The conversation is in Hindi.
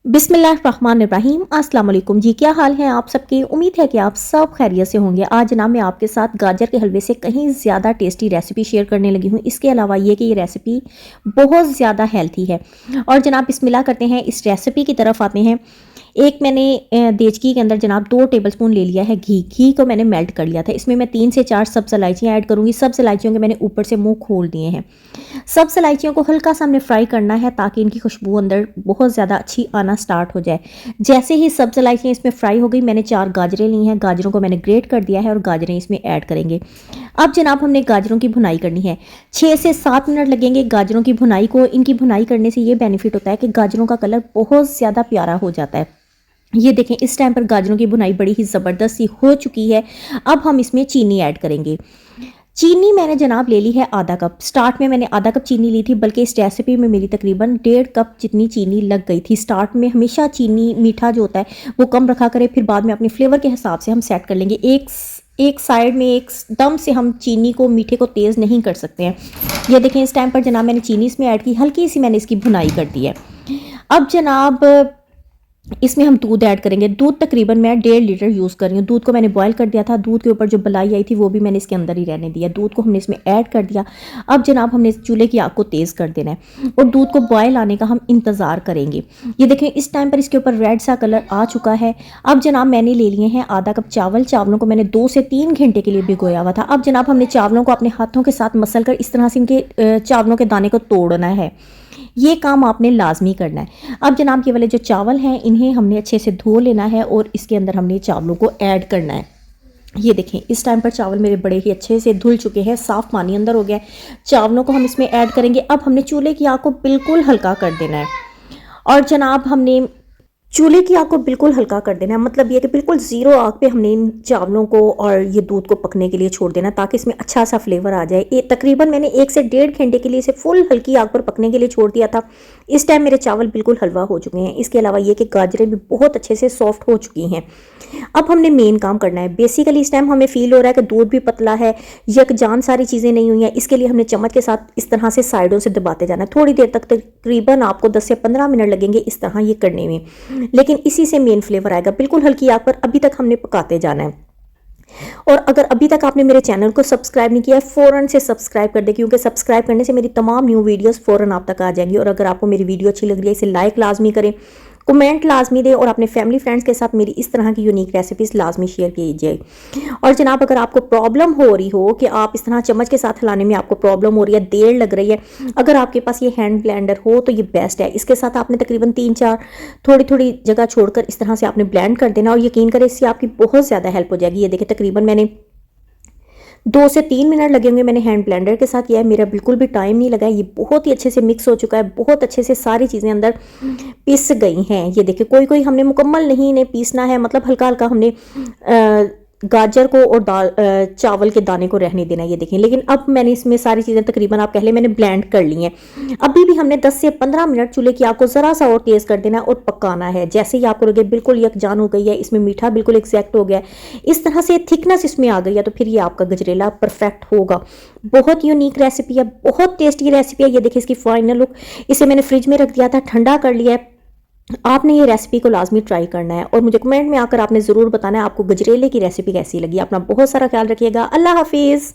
बिस्मिल्लाहिर्रहमानिर्रहीम अस्सलाम वालेकुम जी। क्या हाल है आप सबके। उम्मीद है कि आप सब खैरियत से होंगे। आज जनाब मैं आपके साथ गाजर के हलवे से कहीं ज़्यादा टेस्टी रेसिपी शेयर करने लगी हूँ। इसके अलावा ये कि ये रेसिपी बहुत ज़्यादा हेल्थी है। और जनाब बिस्मिल्लाह करते हैं, इस रेसिपी की तरफ आते हैं। एक मैंने देचकी के अंदर जनाब 2 टेबलस्पून ले लिया है घी को मैंने मेल्ट कर लिया था। इसमें मैं 3 से 4 सब्ज़ इलायचियाँ ऐड करूँगी। सब्ज़ इलायचियों के मैंने ऊपर से मुँह खोल दिए हैं। सब्ज़ इलायचियों को हल्का सा हमने फ्राई करना है ताकि इनकी खुशबू अंदर बहुत ज़्यादा अच्छी आना स्टार्ट हो जाए। जैसे ही सब्ज़ इलायचियाँ इसमें फ्राई हो गई, मैंने 4 गाजरें ली हैं। गाजरों को मैंने ग्रेट कर दिया है और गाजरें इसमें ऐड करेंगे। अब जनाब हमने गाजरों की भुनाई करनी है। 6 से 7 मिनट लगेंगे गाजरों की भुनाई को। इनकी भुनाई करने से ये बेनिफिट होता है कि गाजरों का कलर बहुत ज़्यादा प्यारा हो जाता है। ये देखें, इस टाइम पर गाजरों की भुनाई बड़ी ही ज़बरदस्त सी हो चुकी है। अब हम इसमें चीनी ऐड करेंगे। चीनी मैंने जनाब ले ली है आधा कप। स्टार्ट में मैंने आधा कप चीनी ली थी, बल्कि इस रेसिपी में मेरी तकरीबन 1.5 कप जितनी चीनी लग गई थी। स्टार्ट में हमेशा चीनी मीठा जो होता है वो कम रखा करें, फिर बाद में अपने फ्लेवर के हिसाब से हम सेट कर लेंगे। एक साइड में एकदम से हम चीनी को मीठे को तेज़ नहीं कर सकते हैं। ये देखें, इस टाइम पर जनाब मैंने चीनी इसमें ऐड की, हल्की सी मैंने इसकी भुनाई कर दी है। अब जनाब इसमें हम दूध ऐड करेंगे। दूध तकरीबन मैं 1.5 लीटर यूज़ कर रही हूँ। दूध को मैंने बॉयल कर दिया था। दूध के ऊपर जो बलाई आई थी वो भी मैंने इसके अंदर ही रहने दिया। दूध को हमने इसमें ऐड कर दिया। अब जनाब हमने चूल्हे की आग को तेज़ कर देना है और दूध को बॉयल आने का हम इंतज़ार करेंगे। ये देखें, इस टाइम पर इसके ऊपर रेड सा कलर आ चुका है। अब जनाब मैंने ले लिए हैं आधा कप चावल। चावलों को मैंने 2 से 3 घंटे के लिए भिगोया हुआ था। अब जनाब हमने चावलों को अपने हाथों के साथ मसल कर इस तरह से इनके चावलों के दाने को तोड़ना है। ये काम आपने लाजमी करना है। अब जनाब ये वाले जो चावल हैं इन्हें हमने अच्छे से धो लेना है और इसके अंदर हमने चावलों को ऐड करना है। ये देखें, इस टाइम पर चावल मेरे बड़े ही अच्छे से धुल चुके हैं, साफ पानी अंदर हो गया है। चावलों को हम इसमें ऐड करेंगे। अब हमने चूल्हे की आग को बिल्कुल हल्का कर देना है और जनाब हमने चूल्हे की आग को बिल्कुल हल्का कर देना है। मतलब ये कि बिल्कुल ज़ीरो आग पे हमने इन चावलों को और ये दूध को पकने के लिए छोड़ देना ताकि इसमें अच्छा सा फ्लेवर आ जाए। ये तकरीबन मैंने 1 से 1.5 घंटे के लिए इसे फुल हल्की आग पर पकने के लिए छोड़ दिया था। इस टाइम मेरे चावल बिल्कुल हलवा हो चुके हैं। इसके अलावा ये कि गाजरें भी बहुत अच्छे से सॉफ्ट हो चुकी हैं। अब हमने मेन काम करना है। बेसिकली इस टाइम हमें फील हो रहा है कि दूध भी पतला है, यकजान सारी चीज़ें नहीं हुई हैं। इसके लिए हमने चम्मच के साथ इस तरह से साइडों से दबाते जाना है। थोड़ी देर तक, तकरीबन आपको 10 से 15 मिनट लगेंगे इस तरह ये करने में, लेकिन इसी से मेन फ्लेवर आएगा। बिल्कुल हल्की आग पर अभी तक हमने पकाते जाना है। और अगर अभी तक आपने मेरे चैनल को सब्सक्राइब नहीं किया है, फ़ौरन से सब्सक्राइब कर दे, क्योंकि सब्सक्राइब करने से मेरी तमाम न्यू वीडियोस फ़ौरन आप तक आ जाएंगी। और अगर आपको मेरी वीडियो अच्छी लग रही है, इसे लाइक लाजमी करें, कमेंट लाजमी दें और अपने फैमिली फ्रेंड्स के साथ मेरी इस तरह की यूनिक रेसिपीज़ लाजमी शेयर कीजिए। और जनाब अगर आपको प्रॉब्लम हो रही हो कि आप इस तरह चम्मच के साथ हिलाने में आपको प्रॉब्लम हो रही है, देर लग रही है, अगर आपके पास ये हैंड ब्लेंडर हो तो ये बेस्ट है। इसके साथ आपने तकरीबन 3-4 थोड़ी थोड़ी जगह छोड़कर इस तरह से आपने ब्लेंड कर देना और यकीन करें इससे आपकी बहुत ज़्यादा हेल्प हो जाएगी। ये देखिए, तकरीबन मैंने 2 से 3 मिनट लगे होंगे मैंने हैंड ब्लेंडर के साथ किया है। मेरा बिल्कुल भी टाइम नहीं लगा है। ये बहुत ही अच्छे से मिक्स हो चुका है, बहुत अच्छे से सारी चीज़ें अंदर पिस गई हैं। ये देखिए, कोई हमने मुकम्मल नहीं इन्हें पीसना है, मतलब हल्का हल्का हमने गाजर को और चावल के दाने को रहने देना है। ये देखें, लेकिन अब मैंने इसमें सारी चीज़ें तकरीबन आप कह लें मैंने ब्लेंड कर ली हैं। अभी भी हमने 10 से 15 मिनट चूल्हे की आग को ज़रा सा और तेज़ कर देना है और पकाना है। जैसे ही आपको लगे बिल्कुल यकजान हो गई है, इसमें मीठा बिल्कुल एक्जैक्ट हो गया है, इस तरह से थिकनेस इसमें आ गई है, तो फिर ये आपका गजरेला परफेक्ट होगा। बहुत यूनिक रेसिपी है, बहुत टेस्टी रेसिपी है। ये देखिए इसकी फाइनल लुक। इसे मैंने फ्रिज में रख दिया था, ठंडा कर लिया है। आपने ये रेसिपी को लाजमी ट्राई करना है और मुझे कमेंट में आकर आपने ज़रूर बताना है आपको गजरेले की रेसिपी कैसी लगी। अपना बहुत सारा ख्याल रखिएगा। अल्लाह हाफिज़।